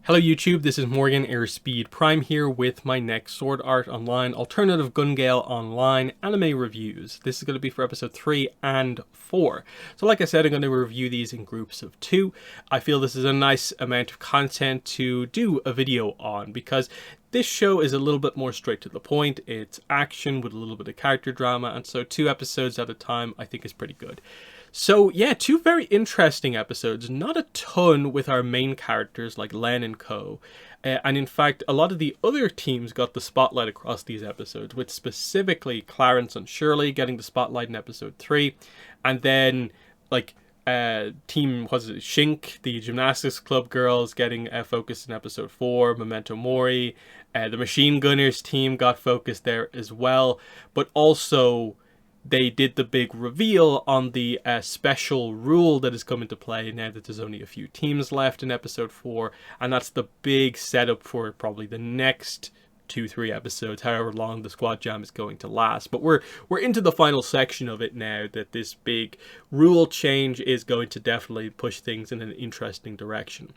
Hello YouTube, this is Morgan Airspeed Prime here with my next Sword Art Online Alternative Gale Online anime reviews. This is going to be for episode 3 and 4. So like I said, I'm going to review these in groups of 2. I feel this is a nice amount of content to do a video on because this show is a little bit more straight to the point. It's action with a little bit of character drama, and so 2 episodes at a time I think is pretty good. So yeah, 2 very interesting episodes, not a ton with our main characters like Len and co. And in fact, a lot of the other teams got the spotlight across these episodes, with specifically Clarence and Shirley getting the spotlight in episode 3. And then like team, was it Shink, the gymnastics club girls, getting focused in episode 4, Memento Mori. The Machine Gunners team got focused there as well, but also they did the big reveal on the special rule that has come into play now that there's only a few teams left in episode 4, and that's the big setup for probably the next 2-3 episodes, however long the squad jam is going to last. But we're into the final section of it now, that this big rule change is going to definitely push things in an interesting direction.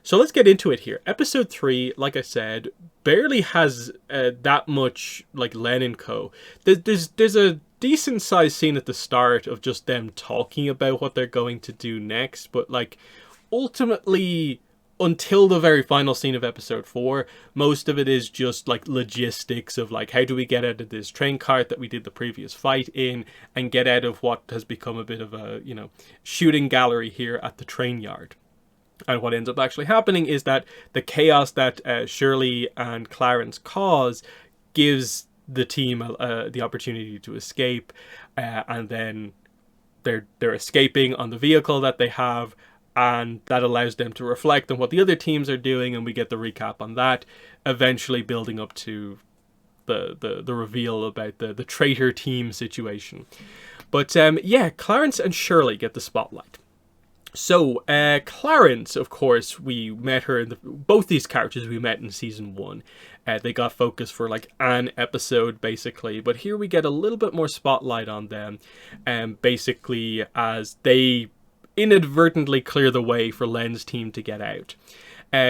So let's get into it here. Episode 3, like I said, barely has that much like Len and co. There's a decent sized scene at the start of just them talking about what they're going to do next, but like ultimately until the very final scene of episode 4, most of it is just like logistics of like, how do we get out of this train cart that we did the previous fight in and get out of what has become a bit of a, shooting gallery here at the train yard. And what ends up actually happening is that the chaos that Shirley and Clarence cause gives the team the opportunity to escape, and then they're escaping on the vehicle that they have, and that allows them to reflect on what the other teams are doing, and we get the recap on that, eventually building up to the reveal about the traitor team situation. But yeah, Clarence and Shirley get the spotlight. So, Clarence, of course, we met her in both these characters we met in season 1. They got focused for like an episode, basically. But here we get a little bit more spotlight on them, basically as they inadvertently clear the way for Len's team to get out.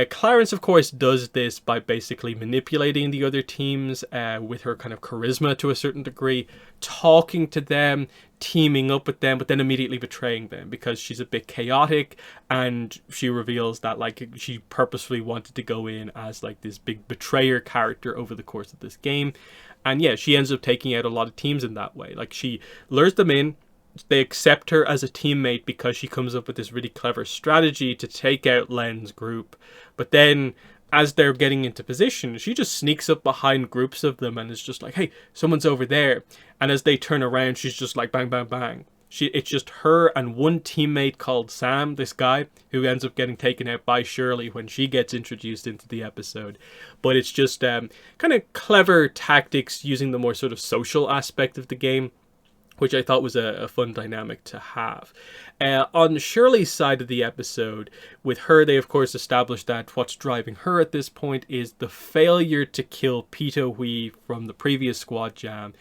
Clarence, of course, does this by basically manipulating the other teams with her kind of charisma to a certain degree, talking to them, teaming up with them, but then immediately betraying them because she's a bit chaotic, and she reveals that like she purposefully wanted to go in as like this big betrayer character over the course of this game. And yeah, she ends up taking out a lot of teams in that way. Like she lures them in, they accept her as a teammate because she comes up with this really clever strategy to take out Len's group. But then as they're getting into position, she just sneaks up behind groups of them and is just like, hey, someone's over there. And as they turn around, she's just like bang, bang, bang. It's just her and one teammate called Sam, this guy, who ends up getting taken out by Shirley when she gets introduced into the episode. But it's just kind of clever tactics using the more sort of social aspect of the game, which I thought was a fun dynamic to have. On Shirley's side of the episode, with her, they of course established that what's driving her at this point is the failure to kill Pito Hui from the previous squad jam.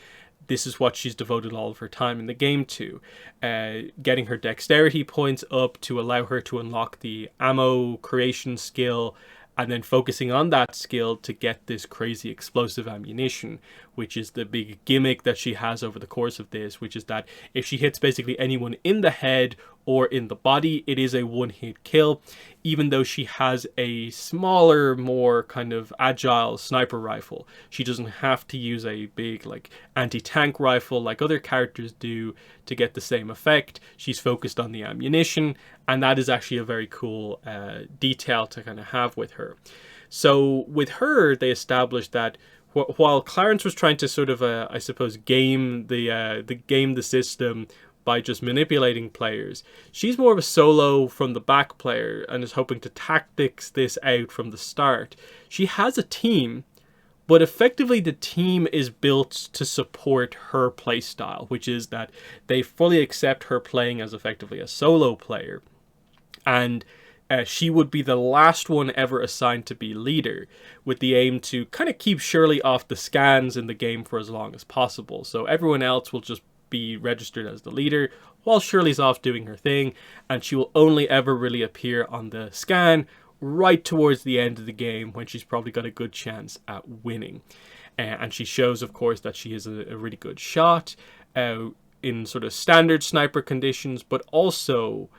This is what she's devoted all of her time in the game to. Getting her dexterity points up to allow her to unlock the ammo creation skill, and then focusing on that skill to get this crazy explosive ammunition, which is the big gimmick that she has over the course of this, which is that if she hits basically anyone in the head or in the body, it is a one-hit kill, even though she has a smaller, more kind of agile sniper rifle. She doesn't have to use a big like anti-tank rifle like other characters do to get the same effect. She's focused on the ammunition, and that is actually a very cool detail to kind of have with her. So with her, they established that while Clarence was trying to sort of, I suppose, game the system by just manipulating players, she's more of a solo from the back player and is hoping to tactics this out from the start. She has a team, but effectively the team is built to support her playstyle, which is that they fully accept her playing as effectively a solo player. And she would be the last one ever assigned to be leader, with the aim to kind of keep Shirley off the scans in the game for as long as possible. So everyone else will just be registered as the leader while Shirley's off doing her thing, and she will only ever really appear on the scan right towards the end of the game when she's probably got a good chance at winning. And she shows, of course, that she is a really good shot in sort of standard sniper conditions, but also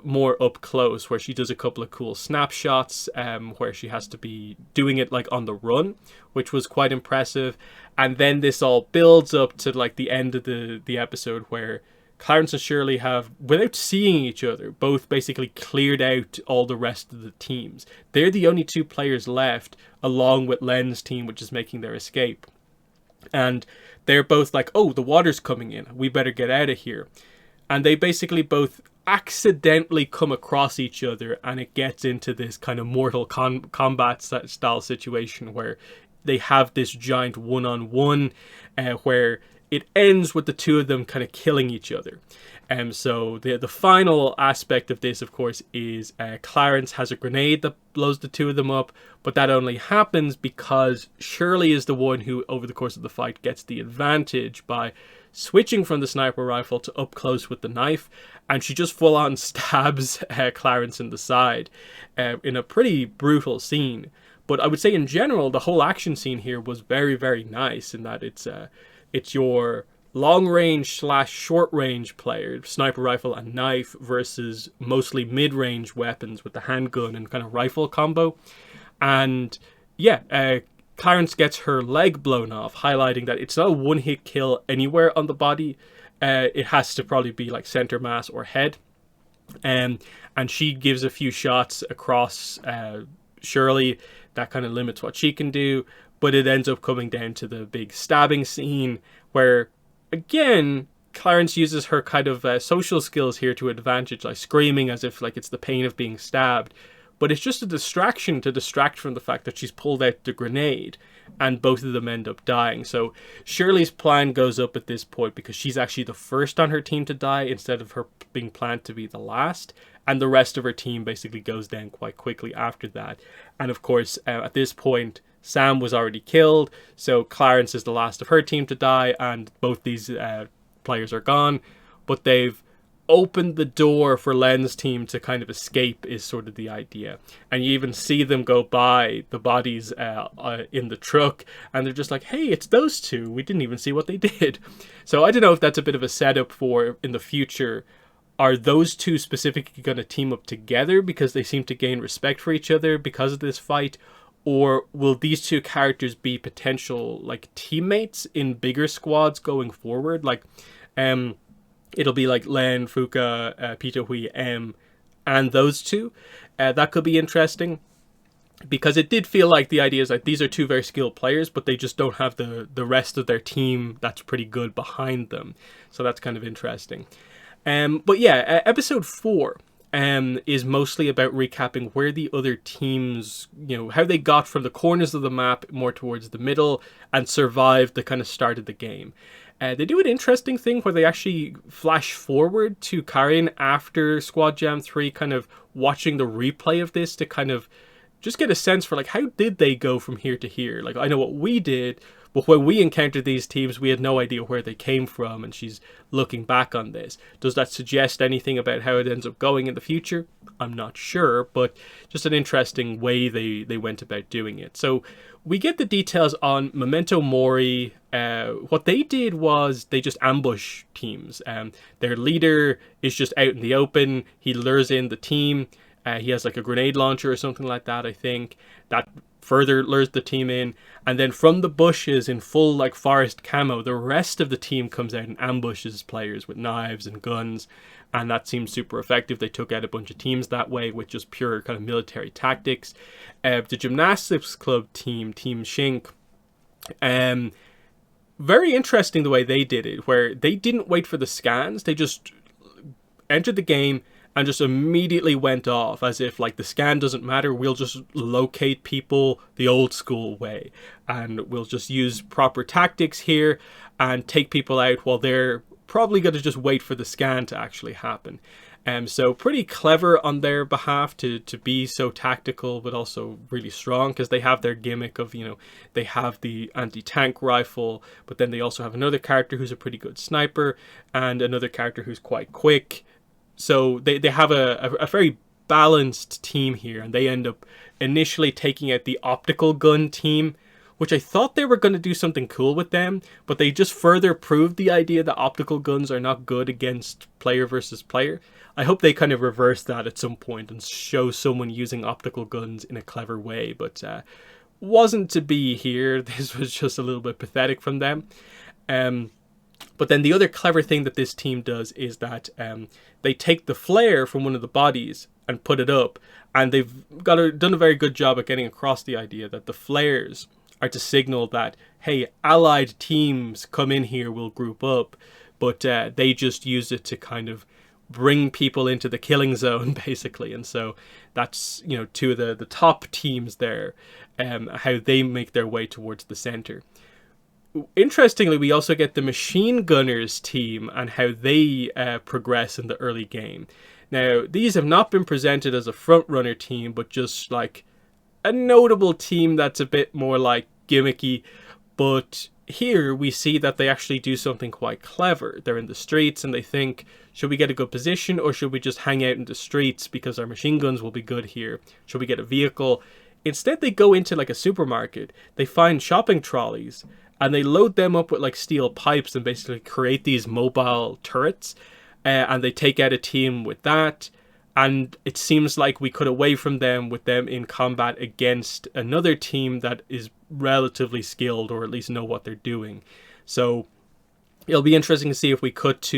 more up close, where she does a couple of cool snapshots where she has to be doing it like on the run, which was quite impressive. And then this all builds up to like the end of the episode, where Clarence and Shirley have, without seeing each other, both basically cleared out all the rest of the teams. They're the only two players left, along with Len's team, which is making their escape. And they're both like, oh, the water's coming in, we better get out of here. And they basically both accidentally come across each other, and it gets into this kind of Mortal Kombat style situation where they have this giant one-on-one where it ends with the two of them kind of killing each other. So the final aspect of this, of course, is Clarence has a grenade that blows the two of them up, but that only happens because Shirley is the one who, over the course of the fight, gets the advantage by switching from the sniper rifle to up close with the knife, and she just full on stabs Clarence in the side in a pretty brutal scene. But I would say in general, the whole action scene here was very, very nice in that it's your long range / short range player, sniper rifle and knife, versus mostly mid range weapons with the handgun and kind of rifle combo. And yeah, Clarence gets her leg blown off, highlighting that it's not a one hit kill anywhere on the body. It has to probably be like center mass or head. And she gives a few shots across Shirley that kind of limits what she can do. But it ends up coming down to the big stabbing scene where, again, Clarence uses her kind of social skills here to advantage, like screaming as if like it's the pain of being stabbed. But it's just a distraction to distract from the fact that she's pulled out the grenade, and both of them end up dying. So Shirley's plan goes up at this point because she's actually the first on her team to die instead of her being planned to be the last. And the rest of her team basically goes down quite quickly after that. And of course, at this point, Sam was already killed, so Clarence is the last of her team to die, and both these players are gone. But they've opened the door for Len's team to kind of escape, is sort of the idea. And you even see them go by the bodies in the truck, and they're just like, hey, it's those two. We didn't even see what they did. So I don't know if that's a bit of a setup for, in the future, are those two specifically going to team up together because they seem to gain respect for each other because of this fight? Or will these two characters be potential like teammates in bigger squads going forward? Like, it'll be like Len, Fuka, Peter Hui, M, and those two. That could be interesting, because it did feel like the idea is like these are two very skilled players, but they just don't have the rest of their team that's pretty good behind them. So that's kind of interesting. But yeah, episode 4 is mostly about recapping where the other teams, how they got from the corners of the map more towards the middle and survived the kind of start of the game. They do an interesting thing where they actually flash forward to Karian after Squad Jam 3, kind of watching the replay of this to kind of just get a sense for like, how did they go from here to here? Like, I know what we did, but when we encountered these teams, we had no idea where they came from, and she's looking back on this. Does that suggest anything about how it ends up going in the future? I'm not sure, but just an interesting way they went about doing it. So we get the details on Memento Mori. What they did was they just ambush teams. Their leader is just out in the open. He lures in the team. He has like a grenade launcher or something like that, I think. That further lures the team in. And then from the bushes in full like forest camo, the rest of the team comes out and ambushes players with knives and guns. And that seems super effective. They took out a bunch of teams that way with just pure kind of military tactics. The gymnastics club team, Team Shink, very interesting the way they did it, where they didn't wait for the scans. They just entered the game and just immediately went off as if like the scan doesn't matter. We'll just locate people the old school way, and we'll just use proper tactics here and take people out while they're probably going to just wait for the scan to actually happen. So pretty clever on their behalf to be so tactical, but also really strong, because they have their gimmick of, they have the anti-tank rifle, but then they also have another character who's a pretty good sniper and another character who's quite quick. So they have a very balanced team here, and they end up initially taking out the optical gun team, which I thought they were going to do something cool with them, but they just further proved the idea that optical guns are not good against player versus player. I hope they kind of reverse that at some point and show someone using optical guns in a clever way, but wasn't to be here. This was just a little bit pathetic from them. But then the other clever thing that this team does is that they take the flare from one of the bodies and put it up, and they've done a very good job at getting across the idea that the flares are to signal that, hey, allied teams come in here, will group up, but they just use it to kind of bring people into the killing zone, basically. And so that's, you know, two of the top teams there, how they make their way towards the center. Interestingly, we also get the machine gunners team and how they progress in the early game. Now, these have not been presented as a front runner team, but just like a notable team that's a bit more like gimmicky. But here we see that they actually do something quite clever. They're in the streets and they think, should we get a good position or should we just hang out in the streets because our machine guns will be good here? Should we get a vehicle? Instead, they go into like a supermarket. They find shopping trolleys and they load them up with like steel pipes and basically create these mobile turrets. And they take out a team with that. And it seems like we cut away from them with them in combat against another team that is relatively skilled, or at least know what they're doing. So it'll be interesting to see if we cut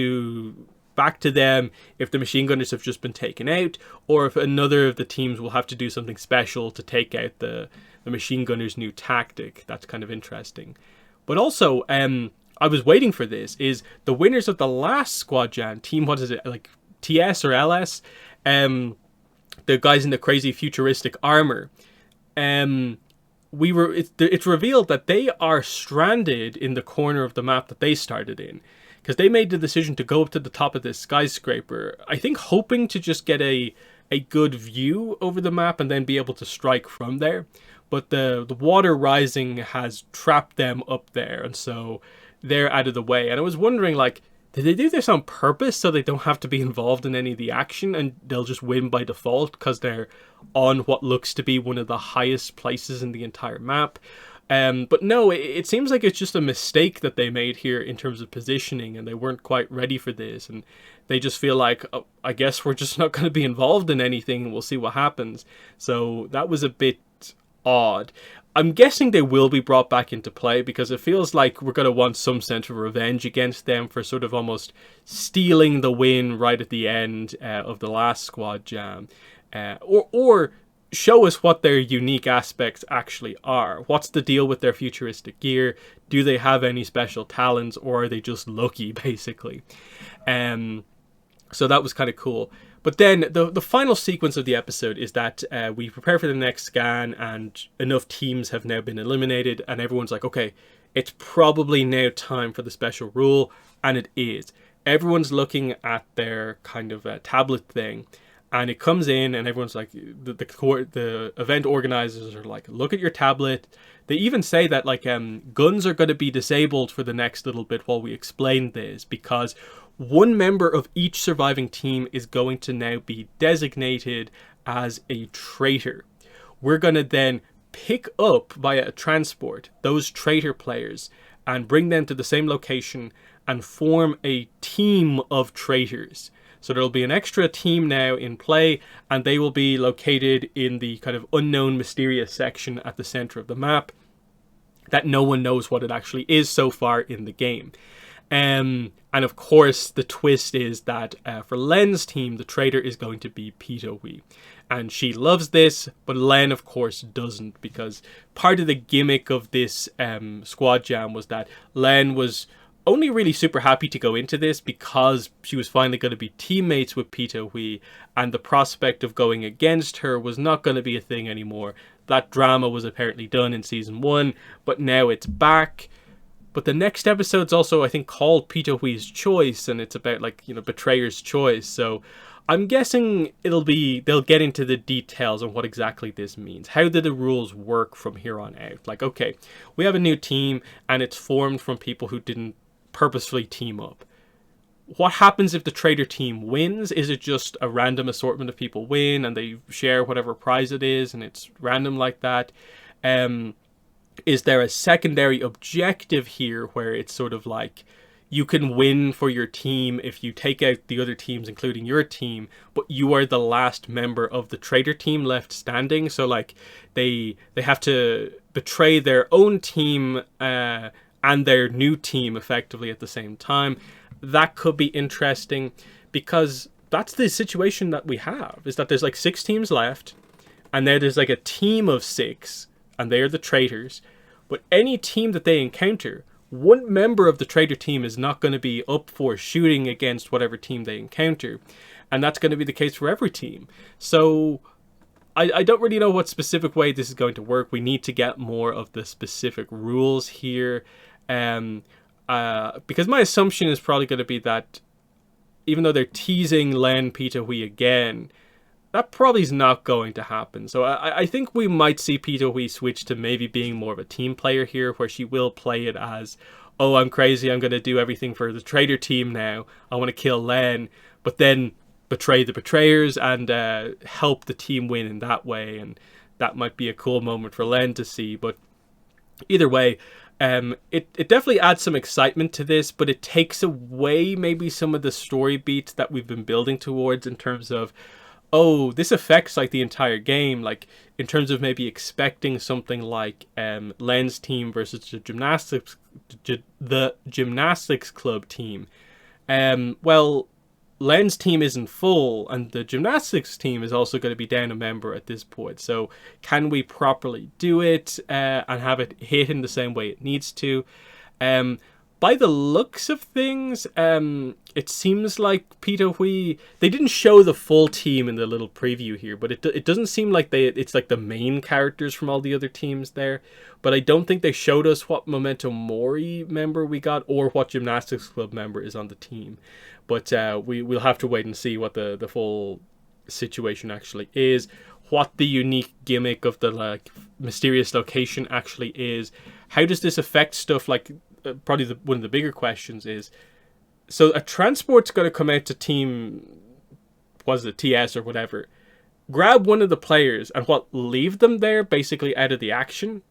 back to them, if the machine gunners have just been taken out, or if another of the teams will have to do something special to take out the machine gunners' new tactic. That's kind of interesting. But also, I was waiting for this, is the winners of the last Squad Jam team, what is it, like TS or LS? The guys in the crazy futuristic armor. It's revealed that they are stranded in the corner of the map that they started in, because they made the decision to go up to the top of this skyscraper, I think hoping to just get a good view over the map and then be able to strike from there. But the water rising has trapped them up there, and so they're out of the way. And I was wondering, like, did they do this on purpose so they don't have to be involved in any of the action and they'll just win by default because they're on what looks to be one of the highest places in the entire map? But no, it seems like it's just a mistake that they made here in terms of positioning, and they weren't quite ready for this, and they just feel like, oh, I guess we're just not going to be involved in anything and we'll see what happens. So that was a bit odd. I'm guessing they will be brought back into play because it feels like we're going to want some sense of revenge against them for sort of almost stealing the win right at the end of the last Squad Jam. Or show us what their unique aspects actually are. What's the deal with their futuristic gear? Do they have any special talents, or are they just lucky, basically? So that was kind of cool. But then the final sequence of the episode is that we prepare for the next scan, and enough teams have now been eliminated, and everyone's like, okay, it's probably now time for the special rule, and it is. Everyone's looking at their kind of tablet thing, and it comes in, and everyone's like, the event organizers are like, look at your tablet. They even say that like guns are going to be disabled for the next little bit while we explain this, because one member of each surviving team is going to now be designated as a traitor. We're going to then pick up via a transport those traitor players and bring them to the same location and form a team of traitors. So there'll be an extra team now in play, and they will be located in the kind of unknown mysterious section at the center of the map that no one knows what it actually is so far in the game. And of course, the twist is that for Len's team, the traitor is going to be Pitowi. And she loves this, but Len, of course, doesn't, because part of the gimmick of this Squad Jam was that Len was only really super happy to go into this because she was finally going to be teammates with Pitowi, and the prospect of going against her was not going to be a thing anymore. That drama was apparently done in Season 1, but now it's back. But the next episode's also, I think, called Pitowi's Choice, and it's about, like, you know, Betrayer's Choice. So I'm guessing they'll get into the details on what exactly this means. How do the rules work from here on out? Like, okay, we have a new team, and it's formed from people who didn't purposefully team up. what happens if the traitor team wins? Is it just a random assortment of people win and they share whatever prize it is and it's random like that? Is there a secondary objective here where it's sort of like you can win for your team if you take out the other teams, including your team, but you are the last member of the traitor team left standing? So like they have to betray their own team and their new team effectively at the same time. That could be interesting, because that's the situation that we have, is that there's like 6 teams left, and there's like a team of 6, and they're the traitors. But any team that they encounter, one member of the traitor team is not going to be up for shooting against whatever team they encounter. And that's going to be the case for every team. So I don't really know what specific way this is going to work. We need to get more of the specific rules here. Because my assumption is probably going to be that even though they're teasing Len Pita Hui again, that probably is not going to happen. So I think we might see Pita Hui switch to maybe being more of a team player here, where she will play it as, oh, I'm crazy, I'm going to do everything for the traitor team now, I want to kill Len, but then betray the betrayers and help the team win in that way. And that might be a cool moment for Len to see. But either way, it definitely adds some excitement to this, but it takes away maybe some of the story beats that we've been building towards, in terms of, oh, this affects like the entire game, like in terms of maybe expecting something like Len's team versus the gymnastics club team. Well, Len's team isn't full, and the gymnastics team is also going to be down a member at this point. So can we properly do it and have it hit in the same way it needs to? By the looks of things, it seems like Pita Hui, they didn't show the full team in the little preview here, but it doesn't seem like it's like the main characters from all the other teams there. But I don't think they showed us what Memento Mori member we got or what Gymnastics Club member is on the team. But we'll have to wait and see what the full situation actually is, what the unique gimmick of the like mysterious location actually is. How does this affect stuff like... Probably one of the bigger questions is, so a transport's going to come out to team, was it TS or whatever, grab one of the players and leave them there basically out of the action?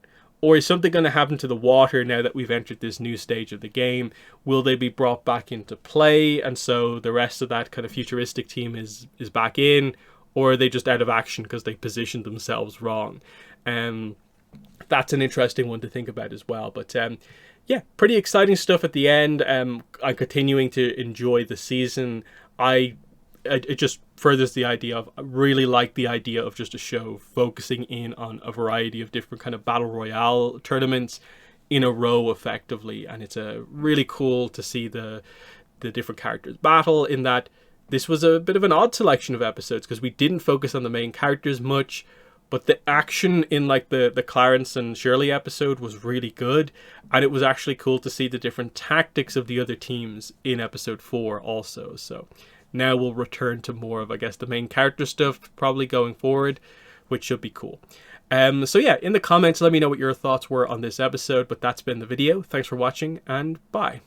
Or is something going to happen to the water now that we've entered this new stage of the game? Will they be brought back into play, and so the rest of that kind of futuristic team is back in? Or are they just out of action because they positioned themselves wrong? That's an interesting one to think about as well. But yeah, pretty exciting stuff at the end. I'm continuing to enjoy the season. It just furthers the idea of, I really like the idea of just a show focusing in on a variety of different kind of battle royale tournaments in a row effectively. And it's really cool to see the different characters battle, in that this was a bit of an odd selection of episodes because we didn't focus on the main characters much. But the action in like the Clarence and Shirley episode was really good. And it was actually cool to see the different tactics of the other teams in episode 4 also. So now we'll return to more of, I guess, the main character stuff probably going forward, which should be cool. So yeah, in the comments, let me know what your thoughts were on this episode. But that's been the video. Thanks for watching, and bye.